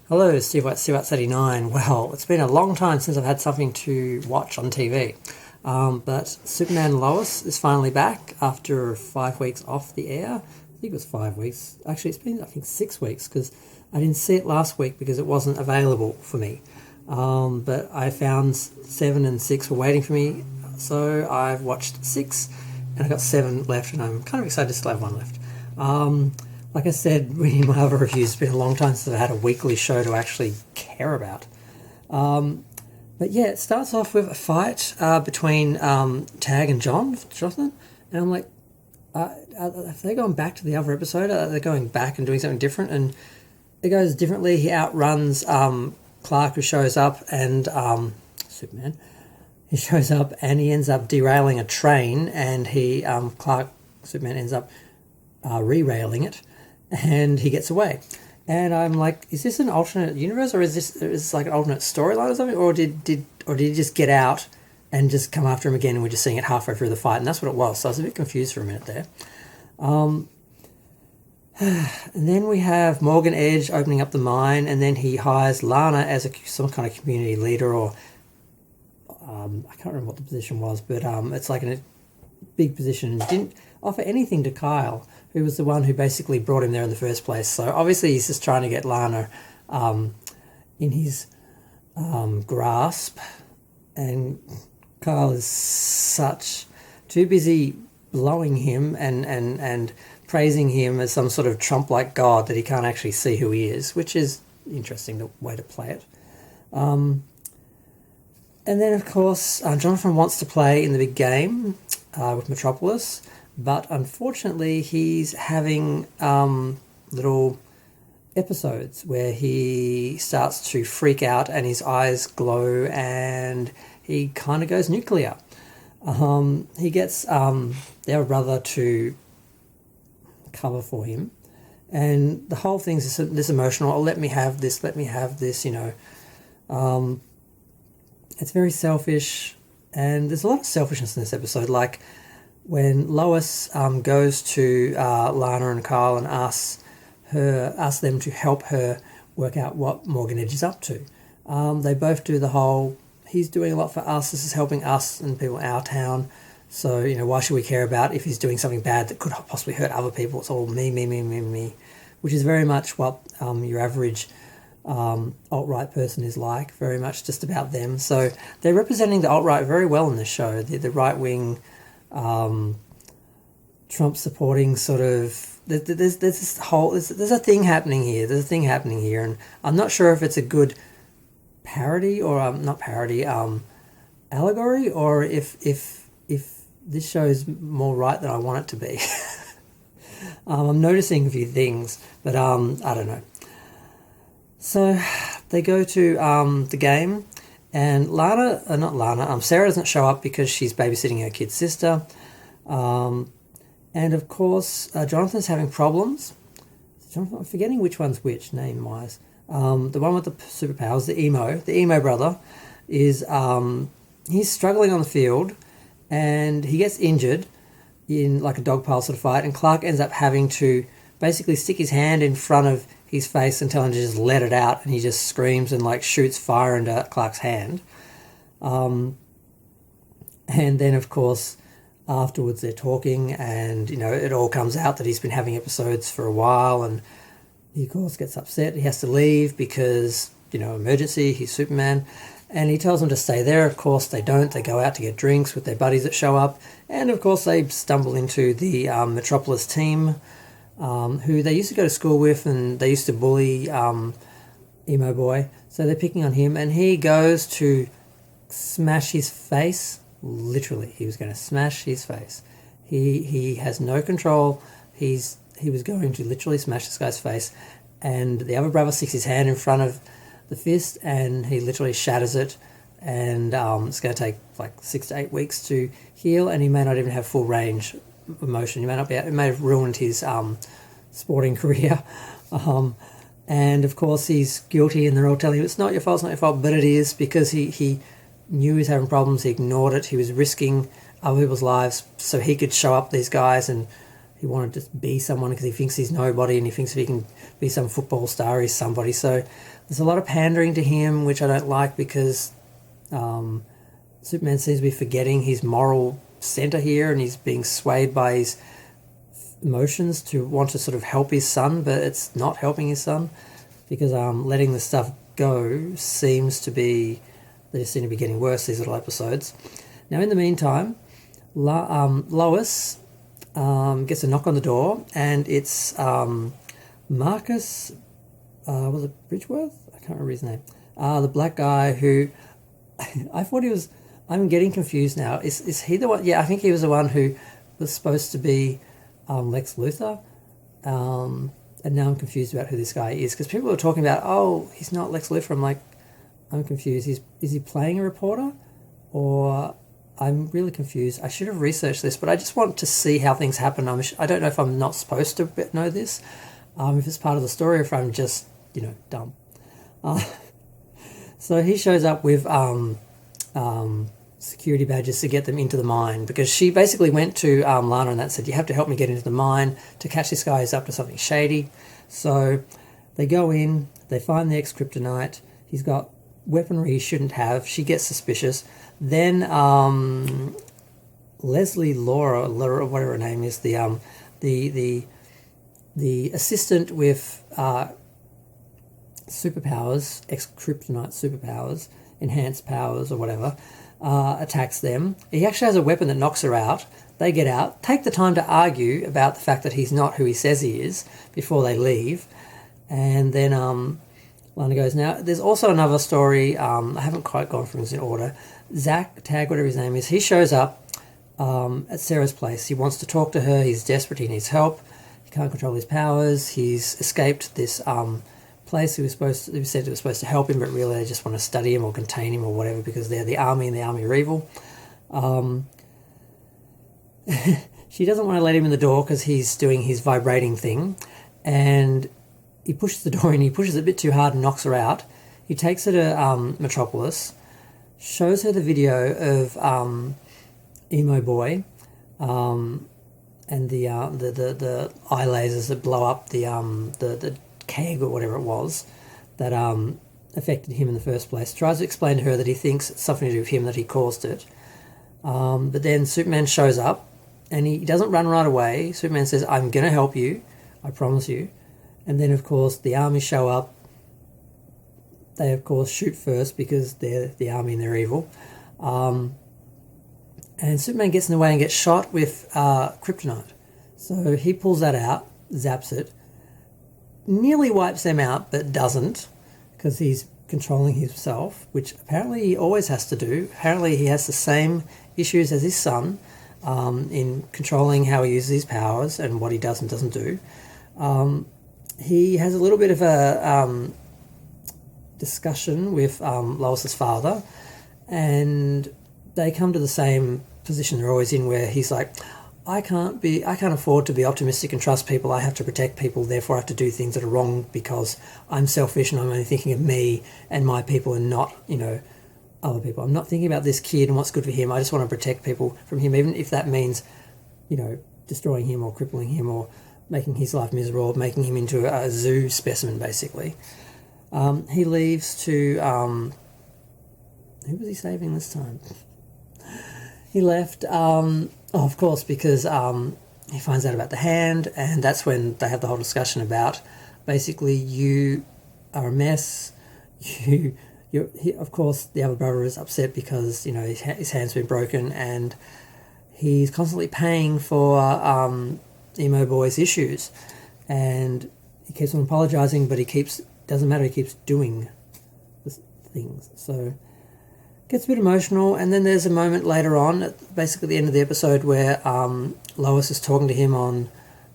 Hello, Steve White, Steve White 89. Well, it's been a long time since I've had something to watch on TV. But Superman Lois is finally back after 5 weeks off the air. I think it was 5 weeks. Actually, it's been, I think, 6 weeks because I didn't see it last week because it wasn't available for me. But I found 7 and 6 were waiting for me. So I've watched 6 and I've got 7 left, and I'm kind of excited to still have 1 left. Like I said, reading my other reviews, it's been a long time since I've had a weekly show to actually care about. But yeah, it starts off with a fight between Tag and Jonathan, and I'm like, have they gone back to the other episode? Are they going back and doing something different? And it goes differently. He outruns Clark, who shows up, and Superman. He shows up and he ends up derailing a train, and Superman ends up re-railing it, and he gets away. And I'm like, is this an alternate universe, or is this like an alternate storyline or something, or did he just get out and just come after him again, and we're just seeing it halfway through the fight? And that's what it was. So I was a bit confused for a minute there. And then we have Morgan Edge opening up the mine, and then he hires Lana as some kind of community leader, or I can't remember what the position was, but it's like a big position, and didn't offer anything to Kyle, who was the one who basically brought him there in the first place. So obviously he's just trying to get Lana in his grasp, and Kyle is too busy blowing him and praising him as some sort of Trump-like god that he can't actually see who he is, which is interesting, the way to play it. And then, of course, Jonathan wants to play in the big game with Metropolis, but unfortunately he's having little episodes where he starts to freak out and his eyes glow and he kind of goes nuclear. He gets their brother to cover for him, and the whole thing's this emotional, oh, let me have this, you know. It's very selfish, and there's a lot of selfishness in this episode, like when Lois goes to Lana and Kyle and asks them to help her work out what Morgan Edge is up to. They both do the whole, he's doing a lot for us, this is helping us and people in our town, so, you know, why should we care about if he's doing something bad that could possibly hurt other people? It's all me, which is very much what your average alt-right person is like, very much just about them. So they're representing the alt-right very well in this show, the right-wing Trump-supporting sort of, there's a thing happening here, and I'm not sure if it's a good parody or not parody, allegory, or if this show is more right than I want it to be. I'm noticing a few things, but I don't know. So they go to the game, and Sarah doesn't show up because she's babysitting her kid's sister. And of course, Jonathan's having problems. I'm forgetting which one's which, name-wise. The one with the superpowers, the emo brother, is he's struggling on the field, and he gets injured in like a dog pile sort of fight, and Clark ends up having to basically stick his hand in front of his face and tell him to just let it out, and he just screams and like shoots fire into Clark's hand. And then, of course, afterwards they're talking, and, you know, it all comes out that he's been having episodes for a while, and he, of course, gets upset. He has to leave because, you know, emergency, he's Superman. And he tells them to stay there. Of course, they don't. They go out to get drinks with their buddies that show up. And, of course, they stumble into the Metropolis team, who they used to go to school with, and they used to bully Emo Boy. So they're picking on him, and he goes to smash his face. Literally, he was going to smash his face. He has no control. He was going to literally smash this guy's face, and the other brother sticks his hand in front of the fist, and he literally shatters it, and it's going to take like 6 to 8 weeks to heal, and he may not even have full range of motion. It may have ruined his sporting career. And of course he's guilty, and they're all telling him it's not your fault, but it is, because he knew he was having problems, he ignored it, he was risking other people's lives so he could show up these guys, and he wanted to be someone because he thinks he's nobody, and he thinks if he can be some football star, he's somebody. So There's a lot of pandering to him, which I don't like because Superman seems to be forgetting his moral center here, and he's being swayed by his emotions to want to sort of help his son, but it's not helping his son because letting the stuff go seems to be, they just seem to be getting worse, these little episodes. Now, in the meantime, Lois gets a knock on the door, and it's Marcus, was it Bridgeworth? I can't remember his name. The black guy who, I thought he was, I'm getting confused now. Is he the one? Yeah, I think he was the one who was supposed to be Lex Luthor. And now I'm confused about who this guy is, because people are talking about, oh, he's not Lex Luthor. I'm like, I'm confused. Is he playing a reporter? Or I'm really confused. I should have researched this, but I just want to see how things happen. I don't know if I'm not supposed to know this, if it's part of the story, or if I'm just, dumb. So he shows up with security badges to get them into the mine, because she basically went to Lana and that said, you have to help me get into the mine to catch this guy who's up to something shady. So they go in, they find the ex-kryptonite. He's got weaponry he shouldn't have. She gets suspicious. Then Leslie Laura, whatever her name is, the assistant with superpowers, ex-kryptonite superpowers, enhanced powers or whatever, attacks them. He actually has a weapon that knocks her out. They get out, take the time to argue about the fact that he's not who he says he is before they leave. And then Lana goes, now, there's also another story, I haven't quite gone through this in order. Zach, Tag, whatever his name is, he shows up at Sarah's place. He wants to talk to her, he's desperate, he needs help, he can't control his powers, he's escaped this place who said it was supposed to help him, but really they just want to study him or contain him or whatever, because they're the army and the army are evil. She doesn't want to let him in the door because he's doing his vibrating thing, and he pushes the door in, he pushes it a bit too hard and knocks her out. He takes her to Metropolis, shows her the video of Emo Boy, and the eye lasers that blow up the keg or whatever it was that affected him in the first place. Tries to explain to her that he thinks it's something to do with him, that he caused it. But then Superman shows up, and he doesn't run right away. Superman says, I'm going to help you, I promise you. And then, of course, the army show up. They, of course, shoot first because they're the army and they're evil. And Superman gets in the way and gets shot with kryptonite. So he pulls that out, zaps it, nearly wipes them out, but doesn't, because he's controlling himself, which apparently he always has to do. Apparently he has the same issues as his son in controlling how he uses his powers and what he does and doesn't do. He has a little bit of a discussion with Lois's father, and they come to the same position they're always in, where he's like, I can't afford to be optimistic and trust people. I have to protect people, therefore I have to do things that are wrong because I'm selfish and I'm only thinking of me and my people and not, other people. I'm not thinking about this kid and what's good for him. I just want to protect people from him, even if that means, destroying him or crippling him or making his life miserable, making him into a zoo specimen, basically. He leaves to... who was he saving this time? He left... of course, because he finds out about the hand, and that's when they have the whole discussion about, basically, you are a mess. Of course, the other brother is upset because, his hand's been broken, and he's constantly paying for Emo Boy's issues. And he keeps on apologising, but doesn't matter, he keeps doing the things. So... gets a bit emotional, and then there's a moment later on, at basically the end of the episode, where Lois is talking to him on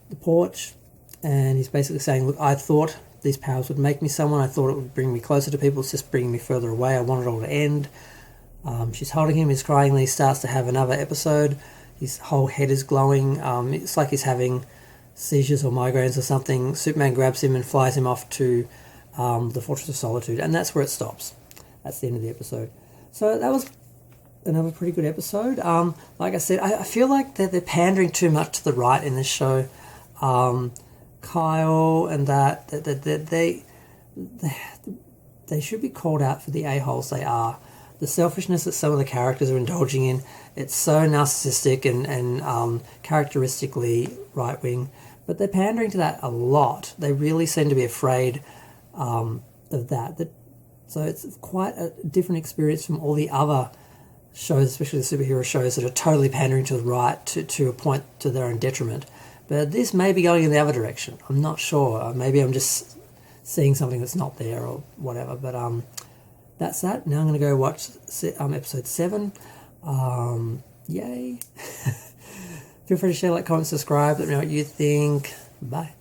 the porch, and he's basically saying, look, I thought these powers would make me someone, I thought it would bring me closer to people, it's just bringing me further away, I want it all to end. She's holding him, he's crying, then he starts to have another episode, his whole head is glowing, it's like he's having seizures or migraines or something. Superman grabs him and flies him off to the Fortress of Solitude, and that's where it stops. That's the end of the episode. So that was another pretty good episode. Like I said, I feel like they're pandering too much to the right in this show. Kyle and they should be called out for the a-holes they are. The selfishness that some of the characters are indulging in, it's so narcissistic and characteristically right-wing, but they're pandering to that a lot. They really seem to be afraid of that. So it's quite a different experience from all the other shows, especially the superhero shows, that are totally pandering to the right to a point to their own detriment. But this may be going in the other direction. I'm not sure. Maybe I'm just seeing something that's not there or whatever. But that's that. Now I'm going to go watch episode 7. Yay. Feel free to share, like, comment, subscribe. Let me know what you think. Bye.